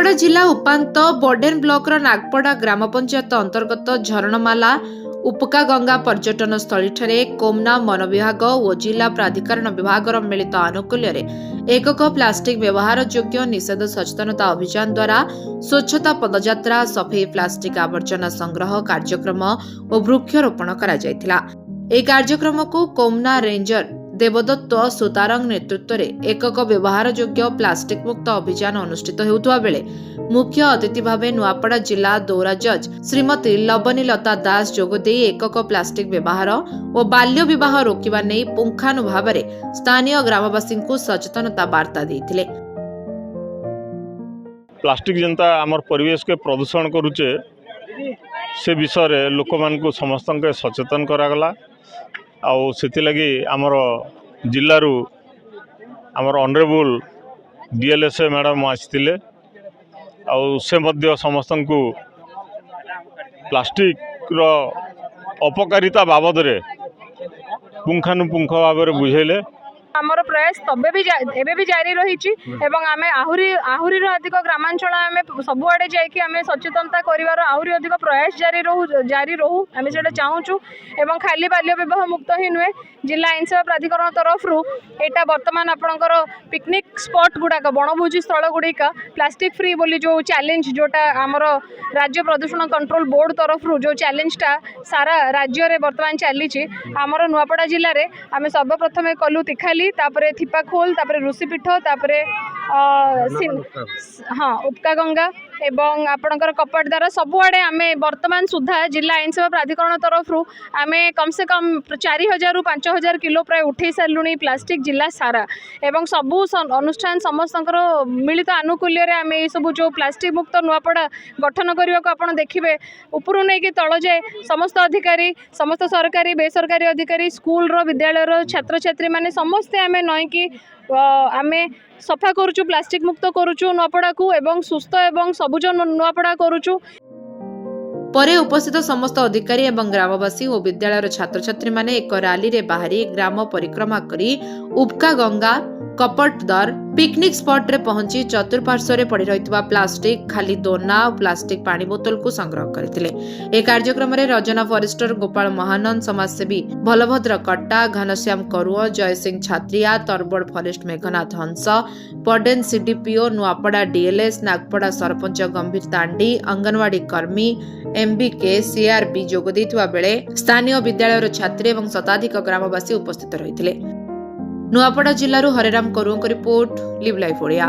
नुआपड़ा जिला उपांत बडेन ब्लॉकर नागपड़ा ग्राम पंचायत अंतर्गत झरणमाला उपका गंगा पर्यटन स्थली कोमना वन विभाग और जिला प्राधिकरण विभाग मिलित आनुकूल्य एकक प्लास्टिक व्यवहार योग्य निषेध सचेतनता अभियान द्वारा स्वच्छता पदयात्रा सफेई प्लास्टिक आवर्जना संग्रह कार्यक्रम और वृक्षरोपण करा जायथिला। ए कार्यक्रम को कोमना रेंजर देवदत्त सुतारंग नेतृत्व में एकक व्यवहार योग्य प्लास्टिक मुक्त अभियान अनुष्ठित होउथुवा बेले मुख्य अतिथि भाव नुआपड़ा जिला दौरा जज श्रीमती लवनीलता दास जोगदे एकक प्लास्टिक व्यवहार और बाल्य विवाह रोकवा नहीं पुंखानुभाव स्थानीय ग्रामवासी को सचेतनता वार्ता देथिले। प्लास्टिक जनता आमर परिवेश के प्रदूषण करुचे से विषय लोक मान को समस्त सचेतन करागला। आउ से आमर जिलू आमर ऑनरेबल डीएलएसए मैडम आसते से समस्त को प्लास्टिक रो अपकारिता बाबद रे पुंखानुपुंख भाव में बुझेले। आमर प्रयास तबे भी एबे भी जारी रही एवं आमे आहुरी अधिक ग्रामांचल आमे सबुआडे जाइए आमे सचेतनता करिवार आहुरी अधिक प्रयास जारी रहू आमे सेटा चाहूचु। एवं खाली बाल्य विवाह मुक्त ही नुहे जिला आईन सेवा प्राधिकरण तरफ एटा वर्तमान आपणकर पिकनिक स्पॉट गुड़ाक बनभोजी स्थल गुड़िक प्लास्टिक फ्री बोली जो चैलेंज जोटा आमर राज्य प्रदूषण कंट्रोल बोर्ड तरफ जो चैलेंजटा सारा राज्य रे वर्तमान चली आमर नुआपड़ा जिले में आमे सर्वप्रथम कलु तिखाली तापरे थिपाखोल तापरे ऋषिपीठ तापरे हाँ उपका गंगा एवं आपणकर कपटदार सबुआडे आमे वर्तमान सुधा जिला आईन सेवा प्राधिकरण तरफ आमे कम से कम 4000 ରୁ 5000 किलो प्राय उठे सारूँ प्लास्टिक जिला सारा एवं सबू अनुष्ठान समस्त मिलित आनुकूल्य आमे ये सब जो प्लास्टिक मुक्त नुआपड़ा गठन करने को आप देखिए उपरू नहीं कि तल जाए समस्त अधिकारी समस्त सरकारी बेसरकारी अधिकारी स्कूल विद्यालय छात्र छात्री माने समस्ते आमे नई कि आमे सफा करुचु प्लास्टिक मुक्त करुचु नुआपड़ा को एवं सुस्थ एवं सबुज नुआपड़ा करुचु। परे उपस्थित समस्त अधिकारी एवं ग्रामवासी और विद्यालय छात्र छात्री माने एक रैली रे बाहरी ग्राम परिक्रमा करी उपका गंगा कपटदार पिकनिक स्पॉट रे पहुंची चतुर्पार्श्व रे पड़ी रहितबा प्लास्टिक खाली दोना और प्लास्टिक पानी बोतल को संग्रह करथिले। ए कार्यक्रम रे रजना फॉरेस्टर गोपाल महानंद समाजसेवी भलभद्र कट्टा घनश्याम करुआ जय सिंह छात्रिया तरबड़ फॉरेस्ट मेघनाथ हंस पडेन सीडीपीओ नुआपड़ा डीएलएस नागपड़ा सरपंच गंभीर तांडी अंगनवाड़ी कर्मी एमबीके सीआरबी जोग दैथिबा बेले स्थानीय विद्यालय छात्री एवं शताधिक ग्रामवासी उपस्थित रहिथिले। नुआपड़ा जिल्लारू हरेराम करुओं रिपोर्ट लिव लाइफ ओडिया।